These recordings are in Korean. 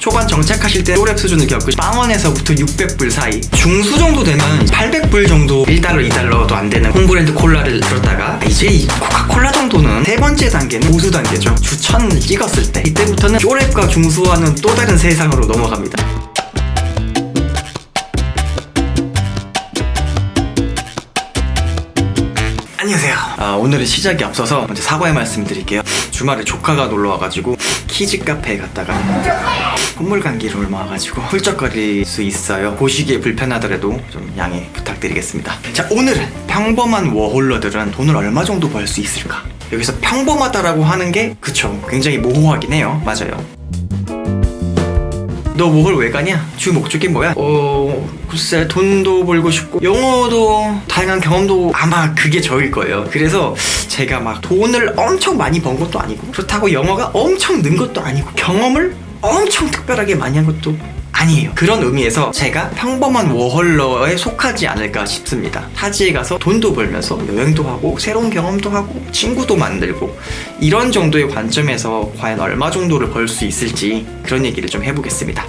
초반 정착하실 때 쪼렙 수준을 겪으시 0원에서부터 600불 사이, 중수 정도 되면 800불 정도, 1달러 2달러도 안 되는 홈브랜드 콜라를 들었다가 이제 이 코카콜라 정도는 세 번째 단계는 보수 단계죠. 주 1000을 찍었을 때 이때부터는 쪼렙과 중수와는 또 다른 세상으로 넘어갑니다. 안녕하세요. 오늘은 시작이 앞서서 먼저 사과의 말씀 드릴게요. 주말에 조카가 놀러와가지고 키즈 카페에 갔다가 콧물 감기를 옮아가지고 훌쩍거릴 수 있어요. 보시기에 불편하더라도 좀 양해 부탁드리겠습니다. 자, 오늘은 평범한 워홀러들은 돈을 얼마 정도 벌 수 있을까? 여기서 평범하다라고 하는 게 그쵸, 굉장히 모호하긴 해요. 맞아요. 너 워홀 왜 가냐? 주 목적이 뭐야? 글쎄, 돈도 벌고 싶고 영어도 다양한 경험도 아마 그게 저일 거예요. 그래서 제가 막 돈을 엄청 많이 번 것도 아니고 그렇다고 영어가 엄청 는 것도 아니고 경험을 엄청 특별하게 많이 한 것도 아니에요. 그런 의미에서 제가 평범한 워홀러에 속하지 않을까 싶습니다. 타지에 가서 돈도 벌면서 여행도 하고 새로운 경험도 하고 친구도 만들고 이런 정도의 관점에서 과연 얼마 정도를 벌 수 있을지 그런 얘기를 좀 해보겠습니다.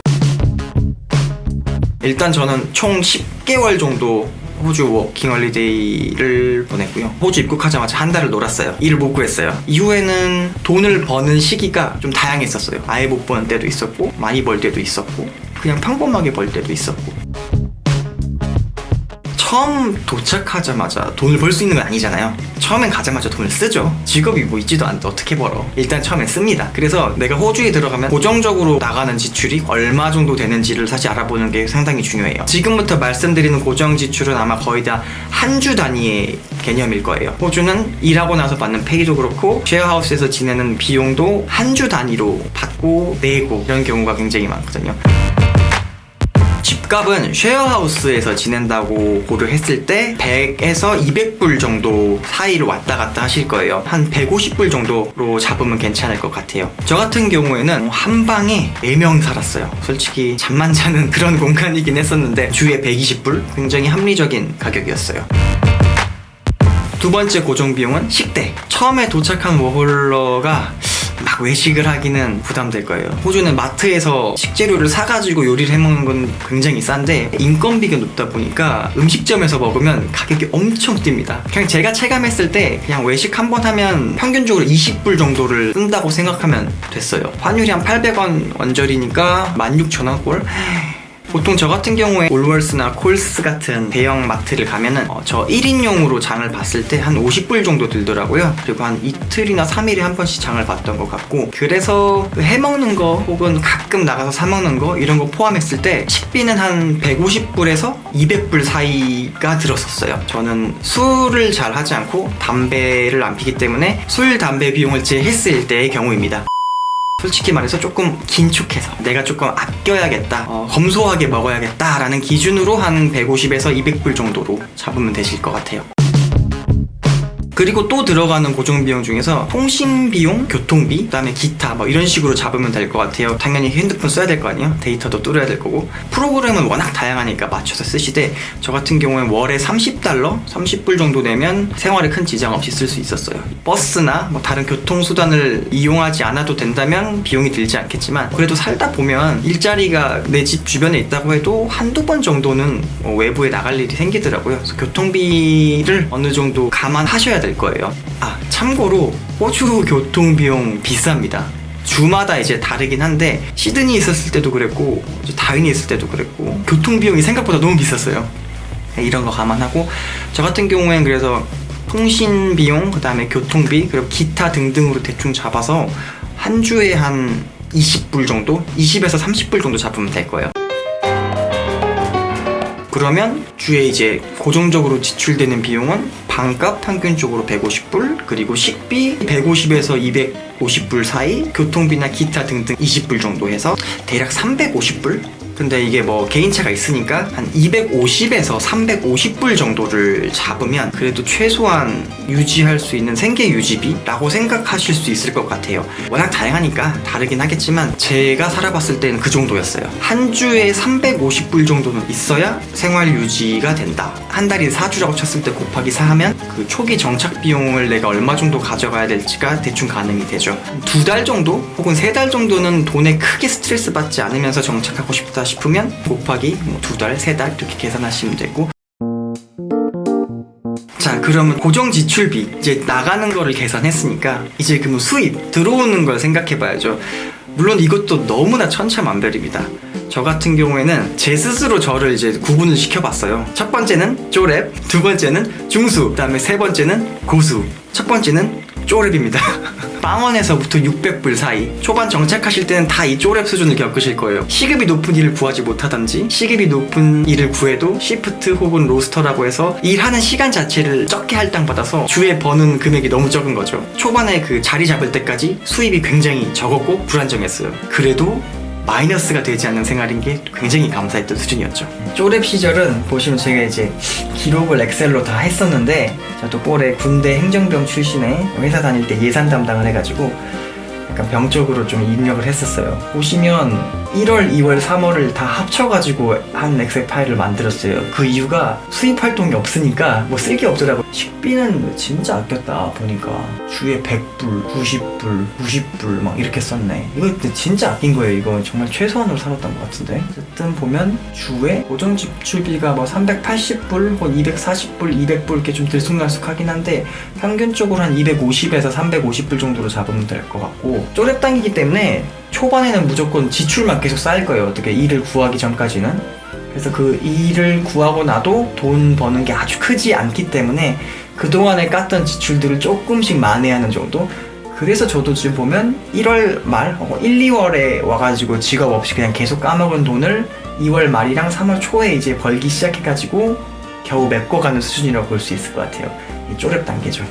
일단 저는 총 10개월 정도 호주 워킹홀리데이를 보냈고요. 호주 입국하자마자 한 달을 놀았어요. 일을 못 구했어요. 이후에는 돈을 버는 시기가 좀 다양했었어요. 아예 못 버는 때도 있었고 많이 벌 때도 있었고 그냥 평범하게 벌 때도 있었고. 처음 도착하자마자 돈을 벌 수 있는 건 아니잖아요. 처음엔 가자마자 돈을 쓰죠. 직업이 뭐 있지도 않는데 어떻게 벌어. 일단 처음엔 씁니다. 그래서 내가 호주에 들어가면 고정적으로 나가는 지출이 얼마 정도 되는지를 사실 알아보는 게 상당히 중요해요. 지금부터 말씀드리는 고정 지출은 아마 거의 다 한 주 단위의 개념일 거예요. 호주는 일하고 나서 받는 페이도 그렇고 쉐어하우스에서 지내는 비용도 한 주 단위로 받고 내고 이런 경우가 굉장히 많거든요. 집값은 쉐어하우스에서 지낸다고 고려했을 때 100에서 200불 정도 사이로 왔다 갔다 하실 거예요. 한 150불 정도로 잡으면 괜찮을 것 같아요. 저 같은 경우에는 한 방에 4명 살았어요. 솔직히 잠만 자는 그런 공간이긴 했었는데 주에 120불? 굉장히 합리적인 가격이었어요. 두 번째 고정 비용은 식대. 처음에 도착한 워홀러가 막 외식을 하기는 부담될 거예요. 호주는 마트에서 식재료를 사가지고 요리를 해먹는 건 굉장히 싼데 인건비가 높다 보니까 음식점에서 먹으면 가격이 엄청 뜁니다. 그냥 제가 체감했을 때 그냥 외식 한 번 하면 평균적으로 20불 정도를 쓴다고 생각하면 됐어요. 환율이 한 800원 원절이니까 16,000원 꼴? 보통 저 같은 경우에 올월스나 콜스 같은 대형 마트를 가면은 저 1인용으로 장을 봤을 때 한 50불 정도 들더라고요. 그리고 한 이틀이나 3일에 한 번씩 장을 봤던 것 같고, 그래서 해먹는 거 혹은 가끔 나가서 사먹는 거 이런 거 포함했을 때 식비는 한 150불에서 200불 사이가 들었었어요. 저는 술을 잘 하지 않고 담배를 안 피기 때문에 술, 담배 비용을 제했을 때의 경우입니다. 솔직히 말해서 조금 긴축해서 내가 조금 아껴야겠다, 검소하게 먹어야겠다 라는 기준으로 한 150에서 200불 정도로 잡으면 되실 것 같아요. 그리고 또 들어가는 고정 비용 중에서 통신 비용, 교통비, 그다음에 기타 뭐 이런 식으로 잡으면 될 것 같아요. 당연히 핸드폰 써야 될 거 아니에요. 데이터도 뚫어야 될 거고. 프로그램은 워낙 다양하니까 맞춰서 쓰시되 저 같은 경우엔 월에 30달러, 30불 정도 내면 생활에 큰 지장 없이 쓸 수 있었어요. 버스나 뭐 다른 교통수단을 이용하지 않아도 된다면 비용이 들지 않겠지만 그래도 살다 보면 일자리가 내 집 주변에 있다고 해도 한두 번 정도는 외부에 나갈 일이 생기더라고요. 그래서 교통비를 어느 정도 감안하셔야 될 거예요. 참고로 호주 교통비용 비쌉니다. 주마다 이제 다르긴 한데 시드니 있었을 때도 그랬고 다윈이 있을 때도 그랬고 교통비용이 생각보다 너무 비쌌어요. 이런 거 감안하고 저 같은 경우엔 그래서 통신 비용, 그 다음에 교통비, 그리고 기타 등등으로 대충 잡아서 한 주에 한 20불 정도? 20에서 30불 정도 잡으면 될 거예요. 그러면 주에 이제 고정적으로 지출되는 비용은 방값 평균적으로 150불, 그리고 식비 150에서 250불 사이, 교통비나 기타 등등 20불 정도 해서 대략 350불 근데 이게 뭐 개인차가 있으니까 한 250에서 350불 정도를 잡으면 그래도 최소한 유지할 수 있는 생계 유지비라고 생각하실 수 있을 것 같아요. 워낙 다양하니까 다르긴 하겠지만 제가 살아봤을 때는 그 정도였어요. 한 주에 350불 정도는 있어야 생활 유지가 된다. 한 달이 4주라고 쳤을 때 곱하기 4 하면 그 초기 정착 비용을 내가 얼마 정도 가져가야 될지가 대충 가늠이 되죠. 2달 정도 혹은 3달 정도는 돈에 크게 스트레스 받지 않으면서 정착하고 싶다 싶으면 곱하기 2달, 3달 이렇게 계산하시면 되고, 자, 그러면 고정 지출비 이제 나가는 거를 계산했으니까 이제 그 수입 들어오는 걸 생각해 봐야죠. 물론 이것도 너무나 천차만별입니다. 저 같은 경우에는 제 스스로 저를 이제 구분을 시켜봤어요. 첫 번째는 쪼렙, 두 번째는 중수, 그 다음에 세 번째는 고수. 첫 번째는 쪼렙입니다. 빵원에서부터 600불 사이. 초반 정착하실 때는 다 이 쪼렙 수준을 겪으실 거예요. 시급이 높은 일을 구하지 못하든지 시급이 높은 일을 구해도 시프트 혹은 로스터라고 해서 일하는 시간 자체를 적게 할당받아서 주에 버는 금액이 너무 적은 거죠. 초반에 그 자리 잡을 때까지 수입이 굉장히 적었고 불안정했어요. 그래도 마이너스가 되지 않는 생활인 게 굉장히 감사했던 수준이었죠. 쪼렙 시절은 보시면 제가 이제 기록을 엑셀로 다 했었는데, 저도 올해 군대 행정병 출신에 회사 다닐 때 예산 담당을 해가지고 약간 병적으로 좀 입력을 했었어요. 보시면 1월, 2월, 3월을 다 합쳐가지고 한 엑셀 파일을 만들었어요. 그 이유가 수입 활동이 없으니까 뭐 쓸 게 없더라고. 식비는 진짜 아꼈다 보니까 주에 100불, 90불, 90불 막 이렇게 썼네. 이거 진짜 아낀 거예요. 이거 정말 최소한으로 살았던 것 같은데. 어쨌든 보면 주에 고정 지출비가 뭐 380불, 혹은 240불, 200불 이렇게 좀 들쑥날쑥하긴 한데 평균적으로 한 250에서 350불 정도로 잡으면 될 것 같고, 쪼렙 당이기 때문에 초반에는 무조건 지출만 계속 쌓일 거예요. 어떻게 일을 구하기 전까지는. 그래서 그 일을 구하고 나도 돈 버는 게 아주 크지 않기 때문에 그동안에 깠던 지출들을 조금씩 만회하는 정도? 그래서 저도 지금 보면 1월 말, 1, 2월에 와가지고 직업 없이 그냥 계속 까먹은 돈을 2월 말이랑 3월 초에 이제 벌기 시작해가지고 겨우 메꿔가는 수준이라고 볼 수 있을 것 같아요. 이 쪼렙 단계죠.